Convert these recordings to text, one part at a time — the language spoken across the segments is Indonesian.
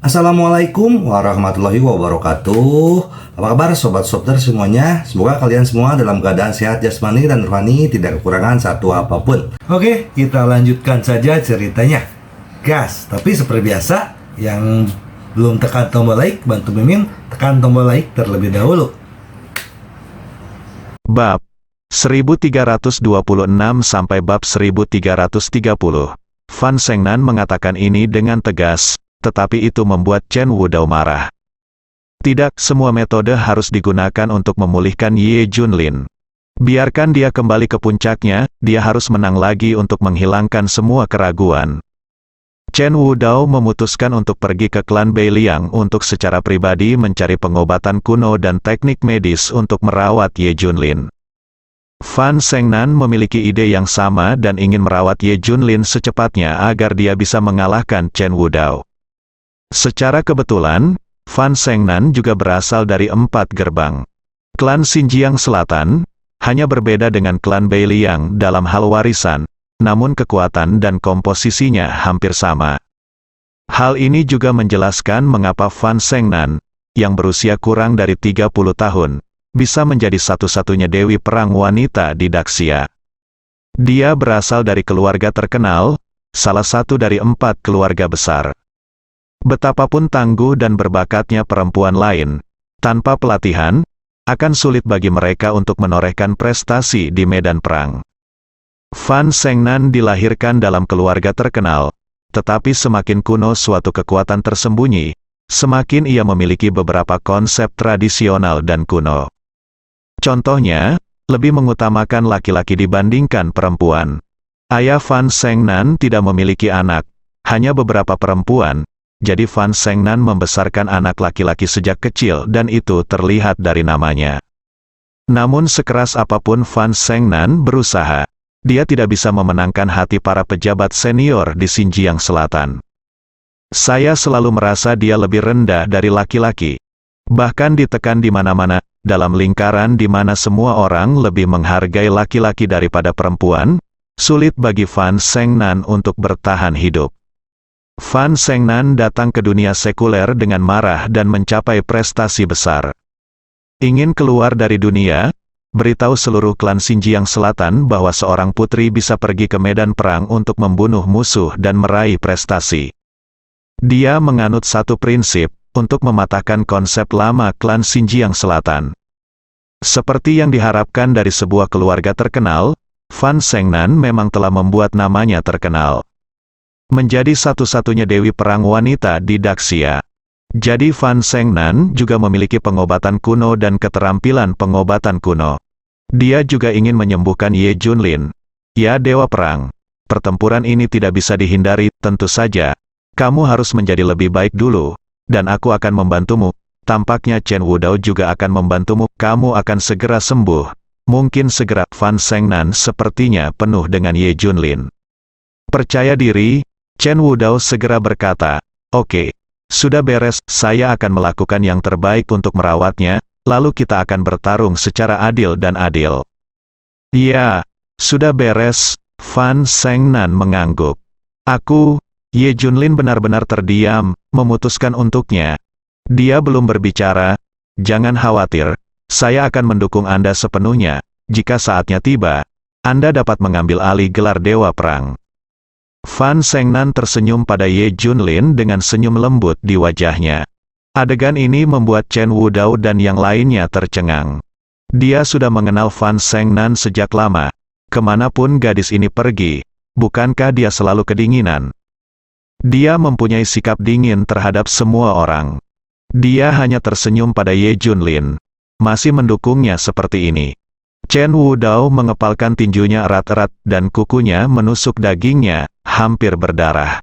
Assalamualaikum warahmatullahi wabarakatuh. Apa kabar sobat Softer semuanya? Semoga kalian semua dalam keadaan sehat jasmani dan rohani, tidak kekurangan satu apapun. Oke, kita lanjutkan saja ceritanya. Gas, tapi seperti biasa, yang belum tekan tombol like, bantu Mimin tekan tombol like terlebih dahulu. Bab 1326 sampai bab 1330. Fan Zhengnan mengatakan ini dengan tegas, tetapi itu membuat Chen Wudao marah. Tidak semua metode harus digunakan untuk memulihkan Ye Junlin. Biarkan dia kembali ke puncaknya, dia harus menang lagi untuk menghilangkan semua keraguan. Chen Wudao memutuskan untuk pergi ke klan Beiliang untuk secara pribadi mencari pengobatan kuno dan teknik medis untuk merawat Ye Junlin. Fan Zhengnan memiliki ide yang sama dan ingin merawat Ye Junlin secepatnya agar dia bisa mengalahkan Chen Wudao. Secara kebetulan, Fan Zhengnan juga berasal dari 4 gerbang. Klan Xinjiang Selatan hanya berbeda dengan klan Beiliang dalam hal warisan, namun kekuatan dan komposisinya hampir sama. Hal ini juga menjelaskan mengapa Fan Zhengnan, yang berusia kurang dari 30 tahun, bisa menjadi satu-satunya dewi perang wanita di Daxia. Dia berasal dari keluarga terkenal, salah satu dari 4 keluarga besar. Betapapun tangguh dan berbakatnya perempuan lain, tanpa pelatihan, akan sulit bagi mereka untuk menorehkan prestasi di medan perang. Fan Zhengnan dilahirkan dalam keluarga terkenal, tetapi semakin kuno suatu kekuatan tersembunyi, semakin ia memiliki beberapa konsep tradisional dan kuno. Contohnya, lebih mengutamakan laki-laki dibandingkan perempuan. Ayah Fan Zhengnan tidak memiliki anak, hanya beberapa perempuan. Jadi Fan Zhengnan membesarkan anak laki-laki sejak kecil dan itu terlihat dari namanya. Namun sekeras apapun Fan Zhengnan berusaha, dia tidak bisa memenangkan hati para pejabat senior di Xinjiang Selatan. Saya selalu merasa dia lebih rendah dari laki-laki. Bahkan ditekan di mana-mana, dalam lingkaran di mana semua orang lebih menghargai laki-laki daripada perempuan, sulit bagi Fan Zhengnan untuk bertahan hidup. Fan Zhengnan datang ke dunia sekuler dengan marah dan mencapai prestasi besar. Ingin keluar dari dunia, beritahu seluruh klan Xinjiang Selatan bahwa seorang putri bisa pergi ke medan perang untuk membunuh musuh dan meraih prestasi. Dia menganut satu prinsip, untuk mematahkan konsep lama klan Xinjiang Selatan. Seperti yang diharapkan dari sebuah keluarga terkenal, Fan Zhengnan memang telah membuat namanya terkenal. Menjadi satu-satunya dewi perang wanita di Daxia. Jadi Fan Zhengnan juga memiliki pengobatan kuno dan keterampilan pengobatan kuno. Dia juga ingin menyembuhkan Ye Junlin. Ya dewa perang. Pertempuran ini tidak bisa dihindari, tentu saja. Kamu harus menjadi lebih baik dulu, dan aku akan membantumu. Tampaknya Chen Wudao juga akan membantumu, kamu akan segera sembuh. Mungkin segera. Fan Zhengnan sepertinya penuh dengan Ye Junlin. Percaya diri, Chen Wudao segera berkata, "Oke, sudah beres, saya akan melakukan yang terbaik untuk merawatnya, lalu kita akan bertarung secara adil dan adil." "Ya, sudah beres," Fan Zhengnan mengangguk. Ye Junlin benar-benar terdiam, memutuskan untuknya. Dia belum berbicara, "Jangan khawatir, saya akan mendukung Anda sepenuhnya, jika saatnya tiba, Anda dapat mengambil alih gelar Dewa Perang." Fan Zhengnan tersenyum pada Ye Junlin dengan senyum lembut di wajahnya. Adegan ini membuat Chen Wudao dan yang lainnya tercengang. Dia sudah mengenal Fan Zhengnan sejak lama. Kemanapun gadis ini pergi, bukankah dia selalu kedinginan? Dia mempunyai sikap dingin terhadap semua orang. Dia hanya tersenyum pada Ye Junlin, masih mendukungnya seperti ini. Chen Wudao mengepalkan tinjunya erat-erat dan kukunya menusuk dagingnya, hampir berdarah.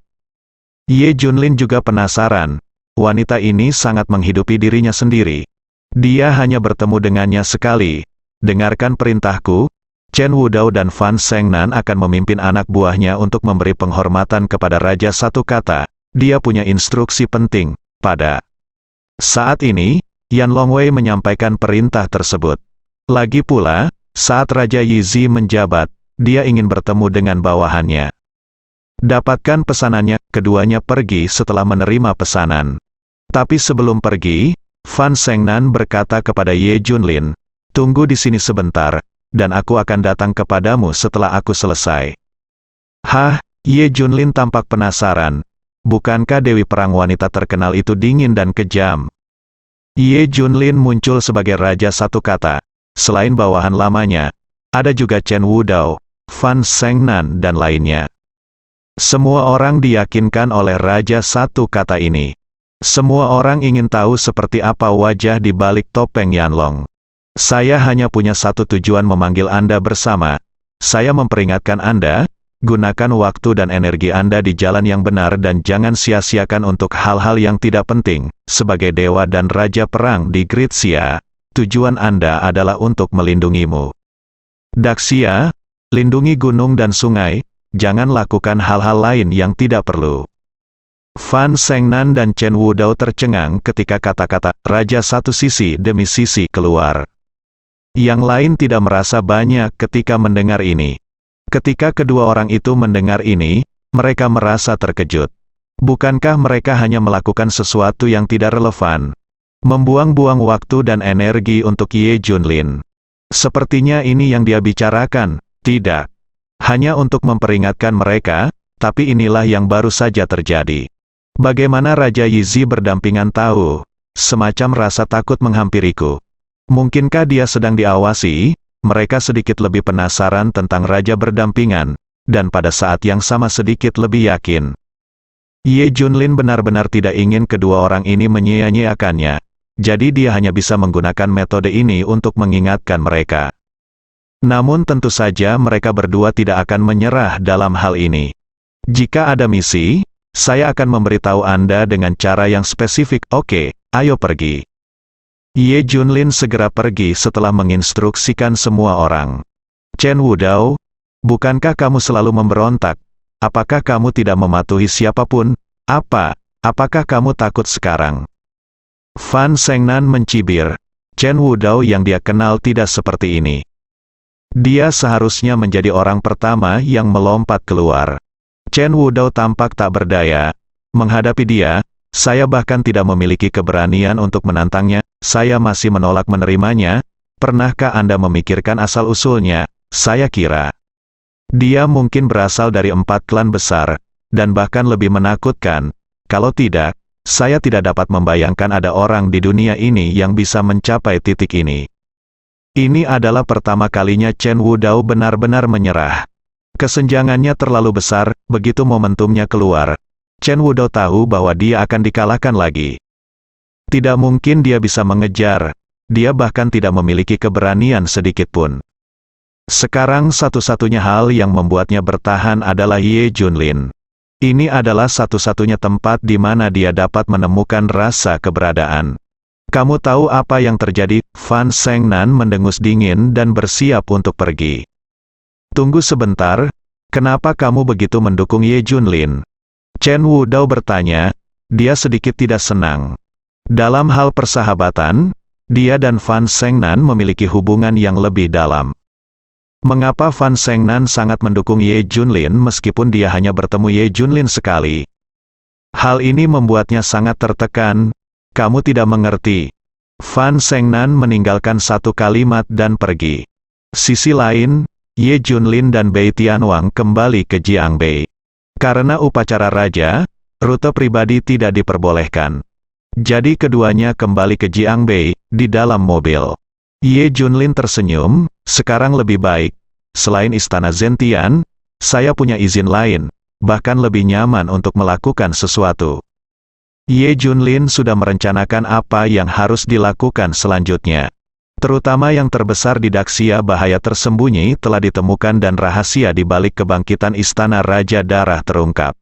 Ye Junlin juga penasaran. Wanita ini sangat menghidupi dirinya sendiri. Dia hanya bertemu dengannya sekali. "Dengarkan perintahku, Chen Wudao dan Fan Zhengnan akan memimpin anak buahnya untuk memberi penghormatan kepada Raja satu kata. Dia punya instruksi penting, pada saat ini, Yan Longwei menyampaikan perintah tersebut. Lagi pula, saat Raja Yizi menjabat, dia ingin bertemu dengan bawahannya. Dapatkan pesanannya, keduanya pergi setelah menerima pesanan. Tapi sebelum pergi, Fan Shengnan berkata kepada Ye Junlin, "Tunggu di sini sebentar, dan aku akan datang kepadamu setelah aku selesai." Hah, Ye Junlin tampak penasaran. Bukankah Dewi Perang wanita terkenal itu dingin dan kejam? Ye Junlin muncul sebagai raja satu kata. Selain bawahan lamanya, ada juga Chen Wudao, Fan Shengnan dan lainnya. Semua orang diyakinkan oleh raja satu kata ini. Semua orang ingin tahu seperti apa wajah di balik topeng Yanlong. Saya hanya punya satu tujuan memanggil Anda bersama. Saya memperingatkan Anda, gunakan waktu dan energi Anda di jalan yang benar dan jangan sia-siakan untuk hal-hal yang tidak penting. Sebagai dewa dan raja perang di Gritsia, tujuan Anda adalah untuk melindungimu. Daxia, lindungi gunung dan sungai, jangan lakukan hal-hal lain yang tidak perlu. Fan Shengnan dan Chen Wudao tercengang ketika kata-kata raja satu sisi demi sisi keluar. Yang lain tidak merasa banyak ketika mendengar ini. Ketika kedua orang itu mendengar ini, mereka merasa terkejut. Bukankah mereka hanya melakukan sesuatu yang tidak relevan? Membuang-buang waktu dan energi untuk Ye Junlin. Sepertinya ini yang dia bicarakan, tidak. Hanya untuk memperingatkan mereka, tapi inilah yang baru saja terjadi. Bagaimana Raja Yizi berdampingan tahu? Semacam rasa takut menghampiriku. Mungkinkah dia sedang diawasi? Mereka sedikit lebih penasaran tentang Raja berdampingan, dan pada saat yang sama sedikit lebih yakin. Ye Junlin benar-benar tidak ingin kedua orang ini menyia-nyiakannya. Jadi dia hanya bisa menggunakan metode ini untuk mengingatkan mereka. Namun tentu saja mereka berdua tidak akan menyerah dalam hal ini. Jika ada misi, saya akan memberitahu Anda dengan cara yang spesifik. Oke, ayo pergi. Ye Junlin segera pergi setelah menginstruksikan semua orang. Chen Wudao, bukankah kamu selalu memberontak? Apakah kamu tidak mematuhi siapapun? Apakah kamu takut sekarang? Fan Shengnan mencibir. Chen Wudao yang dia kenal tidak seperti ini. Dia seharusnya menjadi orang pertama yang melompat keluar. Chen Wudao tampak tak berdaya. Menghadapi dia, saya bahkan tidak memiliki keberanian untuk menantangnya. Saya masih menolak menerimanya. Pernahkah Anda memikirkan asal-usulnya? Saya kira dia mungkin berasal dari 4 klan besar, dan bahkan lebih menakutkan. Kalau tidak, saya tidak dapat membayangkan ada orang di dunia ini yang bisa mencapai titik ini. Ini adalah pertama kalinya Chen Wudao benar-benar menyerah. Kesenjangannya terlalu besar, begitu momentumnya keluar. Chen Wudao tahu bahwa dia akan dikalahkan lagi. Tidak mungkin dia bisa mengejar, dia bahkan tidak memiliki keberanian sedikitpun. Sekarang satu-satunya hal yang membuatnya bertahan adalah Ye Junlin. Ini adalah satu-satunya tempat di mana dia dapat menemukan rasa keberadaan. Kamu tahu apa yang terjadi? Fan Shengnan mendengus dingin dan bersiap untuk pergi. Tunggu sebentar, kenapa kamu begitu mendukung Ye Junlin? Chen Wudao bertanya, dia sedikit tidak senang. Dalam hal persahabatan, dia dan Fan Shengnan memiliki hubungan yang lebih dalam. Mengapa Fan Shengnan sangat mendukung Ye Junlin meskipun dia hanya bertemu Ye Junlin sekali? Hal ini membuatnya sangat tertekan. Kamu tidak mengerti. Fan Shengnan meninggalkan satu kalimat dan pergi. Sisi lain, Ye Junlin dan Bei Tianwang kembali ke Jiangbei. Karena upacara raja, rute pribadi tidak diperbolehkan. Jadi keduanya kembali ke Jiangbei, di dalam mobil. Ye Junlin tersenyum, sekarang lebih baik. Selain istana Zentian, saya punya izin lain, bahkan lebih nyaman untuk melakukan sesuatu. Ye Junlin sudah merencanakan apa yang harus dilakukan selanjutnya. Terutama yang terbesar di Daxia, bahaya tersembunyi telah ditemukan dan rahasia di balik kebangkitan Istana Raja Darah terungkap.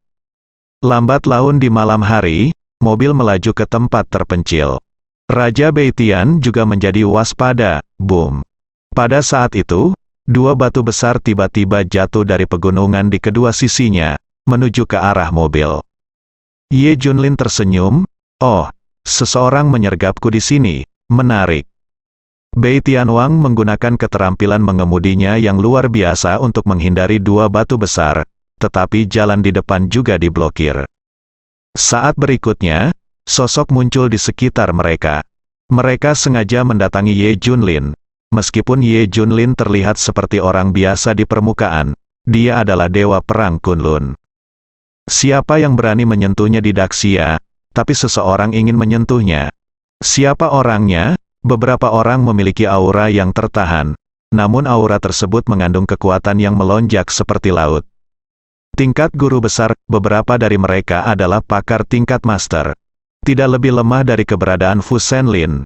Lambat laun di malam hari, mobil melaju ke tempat terpencil. Raja Beitian juga menjadi waspada. Boom. Pada saat itu, 2 batu besar tiba-tiba jatuh dari pegunungan di kedua sisinya, menuju ke arah mobil. Ye Junlin tersenyum, oh, seseorang menyergapku di sini, menarik. Bei Tianwang menggunakan keterampilan mengemudinya yang luar biasa untuk menghindari 2 batu besar, tetapi jalan di depan juga diblokir. Saat berikutnya, Sosok muncul di sekitar mereka. Mereka sengaja mendatangi Ye Junlin. Meskipun Ye Junlin terlihat seperti orang biasa di permukaan, dia adalah dewa perang Kunlun. Siapa yang berani menyentuhnya di Daxia, tapi seseorang ingin menyentuhnya. Siapa orangnya? Beberapa orang memiliki aura yang tertahan, namun aura tersebut mengandung kekuatan yang melonjak seperti laut. Tingkat guru besar, beberapa dari mereka adalah pakar tingkat master. Tidak lebih lemah dari keberadaan Fu Shenlin.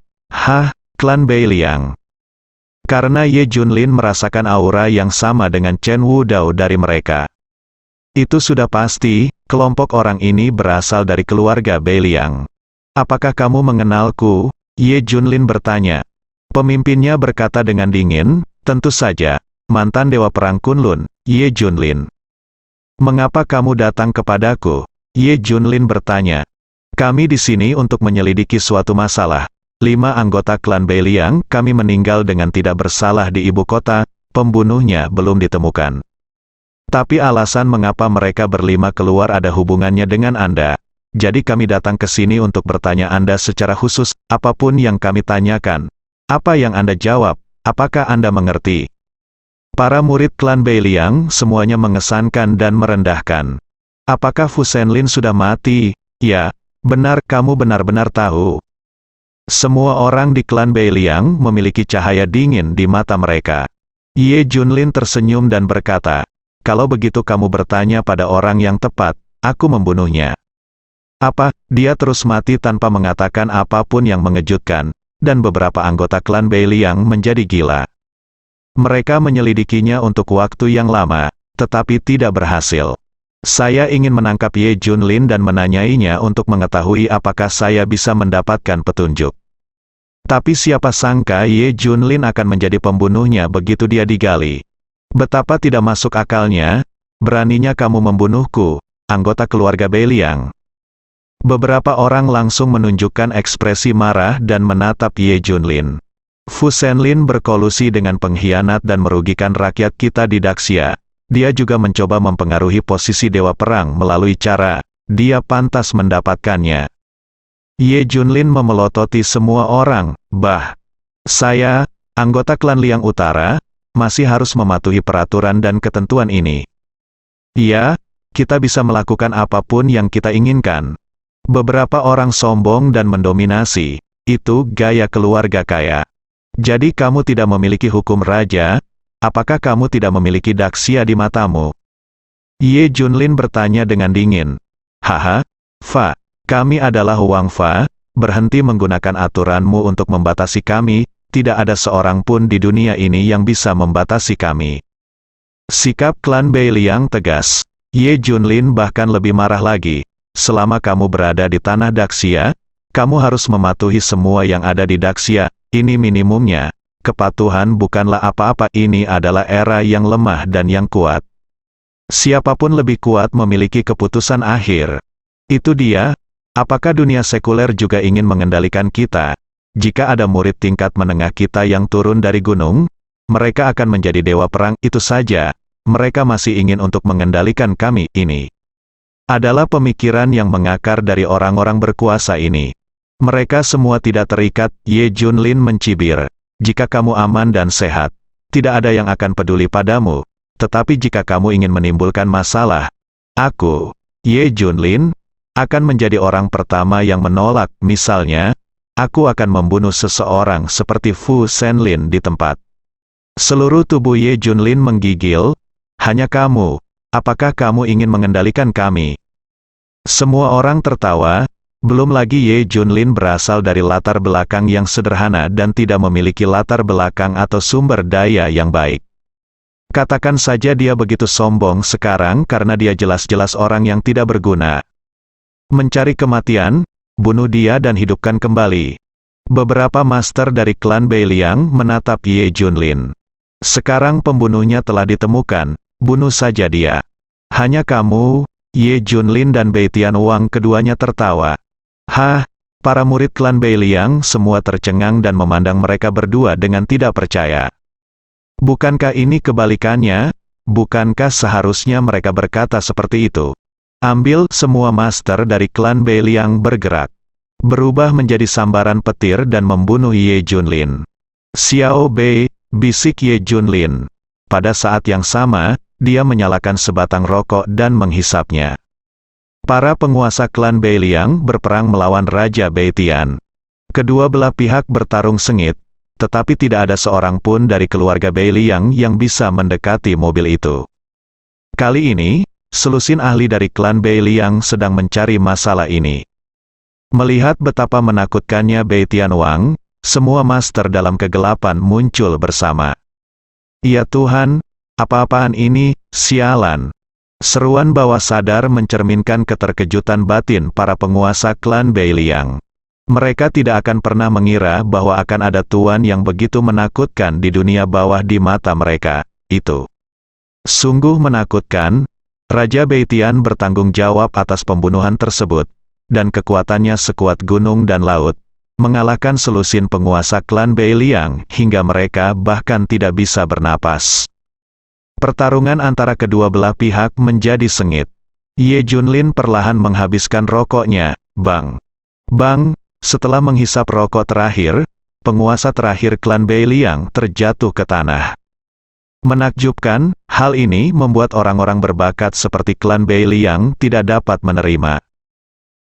Klan Beiliang. Karena Ye Junlin merasakan aura yang sama dengan Chen Wudao dari mereka. Itu sudah pasti, kelompok orang ini berasal dari keluarga Beiliang. Apakah kamu mengenalku? Ye Junlin bertanya. Pemimpinnya berkata dengan dingin, tentu saja, mantan dewa perang Kunlun, Ye Junlin. Mengapa kamu datang kepadaku? Ye Junlin bertanya. Kami di sini untuk menyelidiki suatu masalah. 5 anggota klan Beiliang, kami meninggal dengan tidak bersalah di ibu kota, pembunuhnya belum ditemukan. Tapi alasan mengapa mereka berlima keluar ada hubungannya dengan Anda. Jadi kami datang ke sini untuk bertanya Anda secara khusus, apapun yang kami tanyakan. Apa yang Anda jawab, apakah Anda mengerti? Para murid klan Beiliang semuanya mengesankan dan merendahkan. Apakah Fu Shenlin sudah mati? Ya, benar, kamu benar-benar tahu. Semua orang di klan Beiliang memiliki cahaya dingin di mata mereka. Ye Junlin tersenyum dan berkata, kalau begitu kamu bertanya pada orang yang tepat, aku membunuhnya. Apa? Dia terus mati tanpa mengatakan apapun yang mengejutkan, dan beberapa anggota klan Beiliang menjadi gila. Mereka menyelidikinya untuk waktu yang lama, tetapi tidak berhasil. Saya ingin menangkap Ye Junlin dan menanyainya untuk mengetahui apakah saya bisa mendapatkan petunjuk. Tapi siapa sangka Ye Junlin akan menjadi pembunuhnya begitu dia digali. Betapa tidak masuk akalnya, beraninya kamu membunuhku, anggota keluarga Beiliang. Beberapa orang langsung menunjukkan ekspresi marah dan menatap Ye Junlin. Fu Shenlin berkolusi dengan pengkhianat dan merugikan rakyat kita di Daxia. Dia juga mencoba mempengaruhi posisi dewa perang melalui cara, dia pantas mendapatkannya. Ye Junlin memelototi semua orang, saya, anggota klan Liang Utara, masih harus mematuhi peraturan dan ketentuan ini. Ya, kita bisa melakukan apapun yang kita inginkan. Beberapa orang sombong dan mendominasi, itu gaya keluarga kaya. Jadi kamu tidak memiliki hukum raja, apakah kamu tidak memiliki Daxia di matamu? Ye Junlin bertanya dengan dingin. Fa, kami adalah Huang Fa, berhenti menggunakan aturanmu untuk membatasi kami, tidak ada seorang pun di dunia ini yang bisa membatasi kami. Sikap klan Beiliang tegas. Ye Junlin bahkan lebih marah lagi. Selama kamu berada di tanah Daxia, kamu harus mematuhi semua yang ada di Daxia, ini minimumnya. Kepatuhan bukanlah apa-apa, ini adalah era yang lemah dan yang kuat. Siapapun lebih kuat memiliki keputusan akhir. Itu dia. Apakah dunia sekuler juga ingin mengendalikan kita? Jika ada murid tingkat menengah kita yang turun dari gunung, mereka akan menjadi dewa perang, itu saja. Mereka masih ingin untuk mengendalikan kami, ini adalah pemikiran yang mengakar dari orang-orang berkuasa ini. Mereka semua tidak terikat, Ye Junlin mencibir. Jika kamu aman dan sehat, tidak ada yang akan peduli padamu. Tetapi jika kamu ingin menimbulkan masalah, aku, Ye Junlin, akan menjadi orang pertama yang menolak. Misalnya, aku akan membunuh seseorang seperti Fu Shenlin di tempat. Seluruh tubuh Ye Junlin menggigil. Hanya kamu. Apakah kamu ingin mengendalikan kami? Semua orang tertawa. Belum lagi Ye Junlin berasal dari latar belakang yang sederhana dan tidak memiliki latar belakang atau sumber daya yang baik. Katakan saja dia begitu sombong sekarang karena dia jelas-jelas orang yang tidak berguna. Mencari kematian, bunuh dia dan hidupkan kembali. Beberapa master dari klan Beiliang menatap Ye Junlin. Sekarang pembunuhnya telah ditemukan, bunuh saja dia. Hanya kamu, Ye Junlin dan Bei Tianwang, keduanya tertawa. Para murid klan Beiliang semua tercengang dan memandang mereka berdua dengan tidak percaya. Bukankah ini kebalikannya? Bukankah seharusnya mereka berkata seperti itu? Ambil, semua master dari klan Beiliang bergerak. berubah menjadi sambaran petir dan membunuh Ye Junlin. Xiao Bei, bisik Ye Junlin. Pada saat yang sama, dia menyalakan sebatang rokok dan menghisapnya. Para penguasa klan Beiliang berperang melawan Raja Beitian. Kedua belah pihak bertarung sengit, tetapi tidak ada seorang pun dari keluarga Beiliang yang bisa mendekati mobil itu. Kali ini, selusin ahli dari klan Beiliang sedang mencari masalah ini. Melihat betapa menakutkannya Beitian Wang, semua master dalam kegelapan muncul bersama. Ya Tuhan, apa-apaan ini, sialan. Seruan bawah sadar mencerminkan keterkejutan batin para penguasa klan Beiliang. Mereka tidak akan pernah mengira bahwa akan ada tuan yang begitu menakutkan di dunia bawah di mata mereka. Itu sungguh menakutkan. Raja Beitian bertanggung jawab atas pembunuhan tersebut, dan kekuatannya sekuat gunung dan laut, mengalahkan selusin penguasa klan Beiliang hingga mereka bahkan tidak bisa bernapas. Pertarungan antara kedua belah pihak menjadi sengit. Ye Junlin perlahan menghabiskan rokoknya. Bang! Bang! Setelah menghisap rokok terakhir, penguasa terakhir klan Beiliang terjatuh ke tanah. Menakjubkan, hal ini membuat orang-orang berbakat seperti klan Beiliang tidak dapat menerima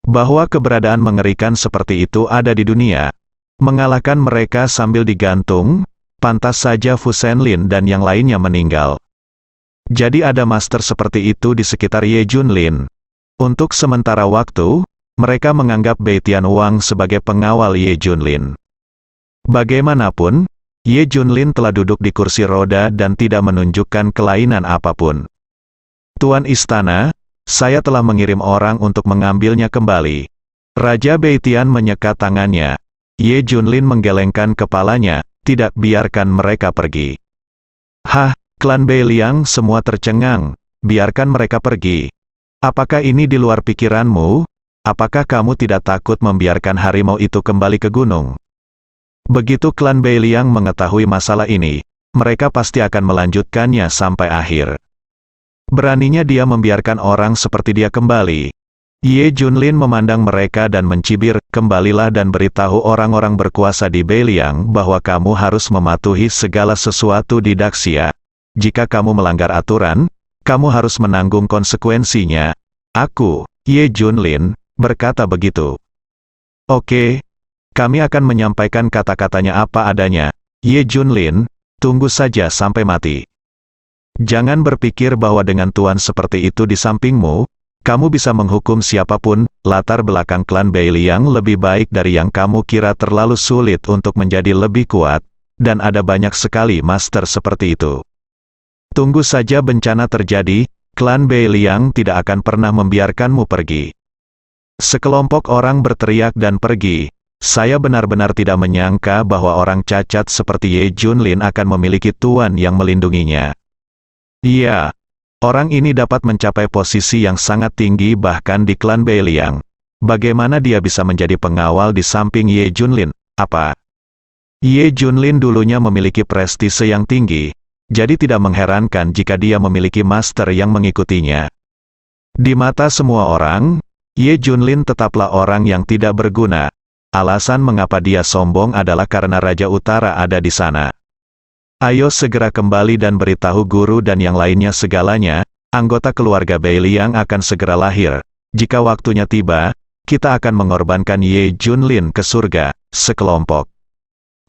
bahwa keberadaan mengerikan seperti itu ada di dunia. Mengalahkan mereka sambil digantung, pantas saja Fu Shenlin dan yang lainnya meninggal. Jadi ada master seperti itu di sekitar Ye Junlin. Untuk sementara waktu, mereka menganggap Beitian Wang sebagai pengawal Ye Junlin. Bagaimanapun, Ye Junlin telah duduk di kursi roda dan tidak menunjukkan kelainan apapun. Tuan Istana, saya telah mengirim orang untuk mengambilnya kembali. Raja Beitian menyekat tangannya. Ye Junlin menggelengkan kepalanya, tidak biarkan mereka pergi. Hah? Klan Beiliang semua tercengang, biarkan mereka pergi. Apakah ini di luar pikiranmu? Apakah kamu tidak takut membiarkan harimau itu kembali ke gunung? Begitu klan Beiliang mengetahui masalah ini, mereka pasti akan melanjutkannya sampai akhir. Beraninya dia membiarkan orang seperti dia kembali. Ye Junlin memandang mereka dan mencibir, kembalilah dan beritahu orang-orang berkuasa di Beiliang bahwa kamu harus mematuhi segala sesuatu di Daxia. Jika kamu melanggar aturan, kamu harus menanggung konsekuensinya. Aku, Ye Junlin, berkata begitu. Oke, kami akan menyampaikan kata-katanya apa adanya. Ye Junlin, tunggu saja sampai mati. Jangan berpikir bahwa dengan tuan seperti itu di sampingmu, kamu bisa menghukum siapapun. Latar belakang klan Beiliang lebih baik dari yang kamu kira, terlalu sulit untuk menjadi lebih kuat, dan ada banyak sekali master seperti itu. Tunggu saja bencana terjadi, klan Beiliang tidak akan pernah membiarkanmu pergi. Sekelompok orang berteriak dan pergi. Saya benar-benar tidak menyangka bahwa orang cacat seperti Ye Junlin akan memiliki tuan yang melindunginya. Iya, orang ini dapat mencapai posisi yang sangat tinggi bahkan di klan Beiliang. Bagaimana dia bisa menjadi pengawal di samping Ye Junlin? Apa? Ye Junlin dulunya memiliki prestise yang tinggi. Jadi tidak mengherankan jika dia memiliki master yang mengikutinya. Di mata semua orang, Ye Junlin tetaplah orang yang tidak berguna. Alasan mengapa dia sombong adalah karena Raja Utara ada di sana. Ayo segera kembali dan beritahu guru dan yang lainnya segalanya. Anggota keluarga Beiliang akan segera lahir. Jika waktunya tiba, kita akan mengorbankan Ye Junlin ke surga. Sekelompok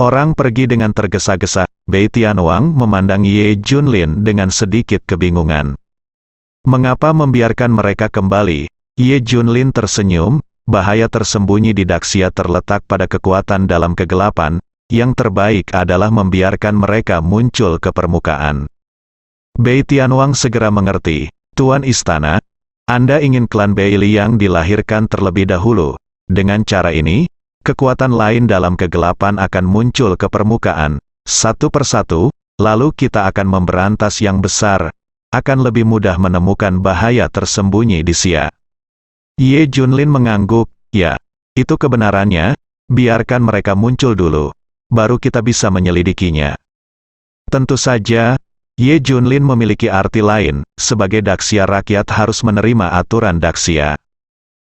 orang pergi dengan tergesa-gesa. Beitian Wang memandang Ye Junlin dengan sedikit kebingungan. Mengapa membiarkan mereka kembali? Ye Junlin tersenyum. Bahaya tersembunyi di Daxia terletak pada kekuatan dalam kegelapan. Yang terbaik adalah membiarkan mereka muncul ke permukaan. Beitian Wang segera mengerti. Tuan Istana, Anda ingin klan Beiliang dilahirkan terlebih dahulu. Dengan cara ini, kekuatan lain dalam kegelapan akan muncul ke permukaan, satu persatu, lalu kita akan memberantas yang besar, akan lebih mudah menemukan bahaya tersembunyi di Xia. Ye Junlin mengangguk, ya, itu kebenarannya, biarkan mereka muncul dulu, baru kita bisa menyelidikinya. Tentu saja, Ye Junlin memiliki arti lain, sebagai Daxia rakyat harus menerima aturan Daxia.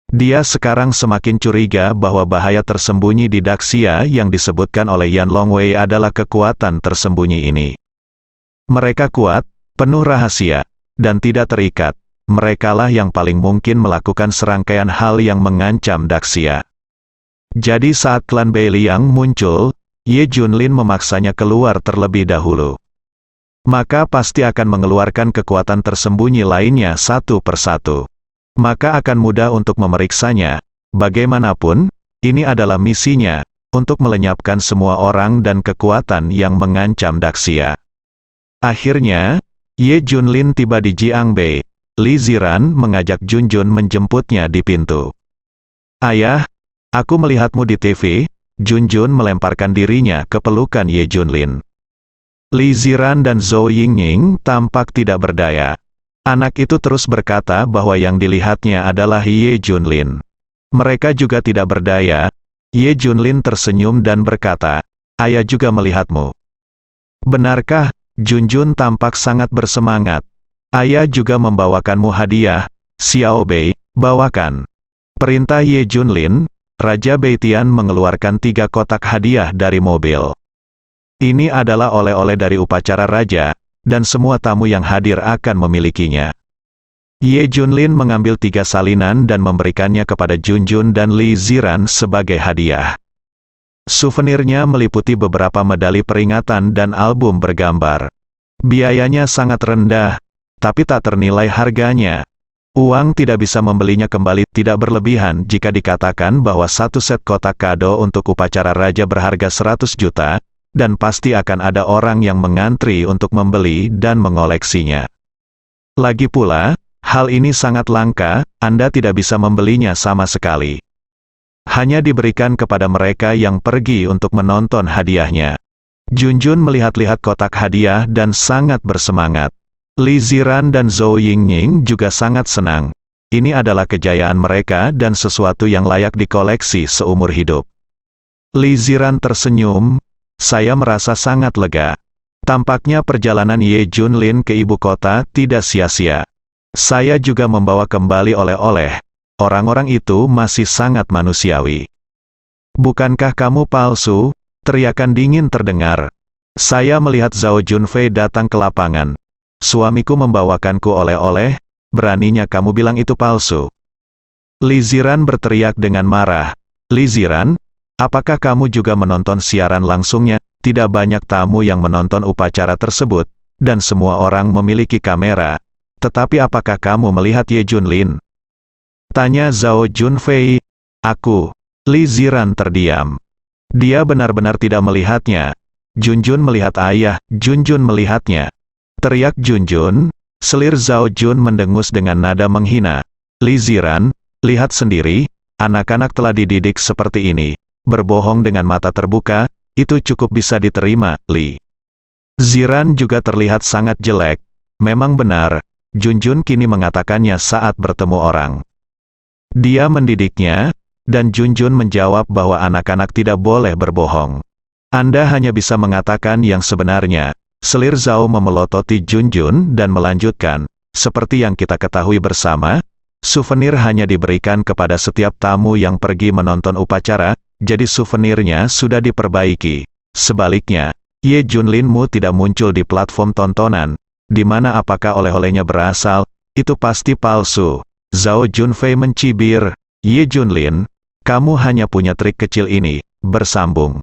Dia sekarang semakin curiga bahwa bahaya tersembunyi di Daxia yang disebutkan oleh Yan Longwei adalah kekuatan tersembunyi ini. Mereka kuat, penuh rahasia, dan tidak terikat. Merekalah yang paling mungkin melakukan serangkaian hal yang mengancam Daxia. Jadi saat klan Beiliang muncul, Ye Junlin memaksanya keluar terlebih dahulu. Maka pasti akan mengeluarkan kekuatan tersembunyi lainnya satu persatu. Maka akan mudah untuk memeriksanya. Bagaimanapun, ini adalah misinya, untuk melenyapkan semua orang dan kekuatan yang mengancam Daxia. Akhirnya, Ye Junlin tiba di Jiangbei. Li Ziran mengajak Junjun menjemputnya di pintu. "Ayah, aku melihatmu di TV." Junjun melemparkan dirinya ke pelukan Ye Junlin. Li Ziran dan Zhou Yingning tampak tidak berdaya. Anak itu terus berkata bahwa yang dilihatnya adalah Ye Junlin. Mereka juga tidak berdaya. Ye Junlin tersenyum dan berkata, "Ayah juga melihatmu." "Benarkah?" Junjun tampak sangat bersemangat. "Ayah juga membawakanmu hadiah, Xiao Bei, bawakan." Perintah Ye Junlin, Raja Beitian mengeluarkan 3 kotak hadiah dari mobil. Ini adalah oleh-oleh dari upacara raja, dan semua tamu yang hadir akan memilikinya. Ye Junlin mengambil 3 salinan dan memberikannya kepada Junjun dan Li Ziran sebagai hadiah. Souvenirnya meliputi beberapa medali peringatan dan album bergambar. Biayanya sangat rendah, tapi tak ternilai harganya. Uang tidak bisa membelinya kembali. Tidak berlebihan jika dikatakan bahwa satu set kotak kado untuk upacara raja berharga 100 juta, dan pasti akan ada orang yang mengantri untuk membeli dan mengoleksinya. Lagi pula, hal ini sangat langka, Anda tidak bisa membelinya sama sekali. Hanya diberikan kepada mereka yang pergi untuk menonton hadiahnya. Junjun melihat-lihat kotak hadiah dan sangat bersemangat. Li Ziran dan Zhou Yingning juga sangat senang. Ini adalah kejayaan mereka dan sesuatu yang layak dikoleksi seumur hidup. Li Ziran tersenyum. "Saya merasa sangat lega. Tampaknya perjalanan Ye Junlin ke ibu kota tidak sia-sia. Saya juga membawa kembali oleh-oleh. Orang-orang itu masih sangat manusiawi." "Bukankah kamu palsu?" teriakan dingin terdengar. "Saya melihat Zhao Junfei datang ke lapangan. Suamiku membawakanku oleh-oleh, beraninya kamu bilang itu palsu?" Li Ziran berteriak dengan marah. "Li Ziran, apakah kamu juga menonton siaran langsungnya?" Tidak banyak tamu yang menonton upacara tersebut, dan semua orang memiliki kamera. "Tetapi apakah kamu melihat Ye Junlin?" tanya Zhao Junfei. "Aku." Li Ziran terdiam. Dia benar-benar tidak melihatnya. "Junjun melihat ayah." "Junjun melihatnya," teriak Junjun. Selir Zhao Jun mendengus dengan nada menghina. "Li Ziran, lihat sendiri, anak-anak telah dididik seperti ini. Berbohong dengan mata terbuka, itu cukup bisa diterima." Li Ziran juga terlihat sangat jelek. Memang benar, Junjun kini mengatakannya saat bertemu orang. Dia mendidiknya, dan Junjun menjawab bahwa anak-anak tidak boleh berbohong. "Anda hanya bisa mengatakan yang sebenarnya." Selir Zhao memelototi Junjun dan melanjutkan, "Seperti yang kita ketahui bersama, souvenir hanya diberikan kepada setiap tamu yang pergi menonton upacara, jadi souvenirnya sudah diperbaiki. Sebaliknya, Ye Junlinmu tidak muncul di platform tontonan, di mana apakah oleh-olehnya berasal, itu pasti palsu." Zhao Junfei mencibir. "Ye Junlin, kamu hanya punya trik kecil ini," bersambung.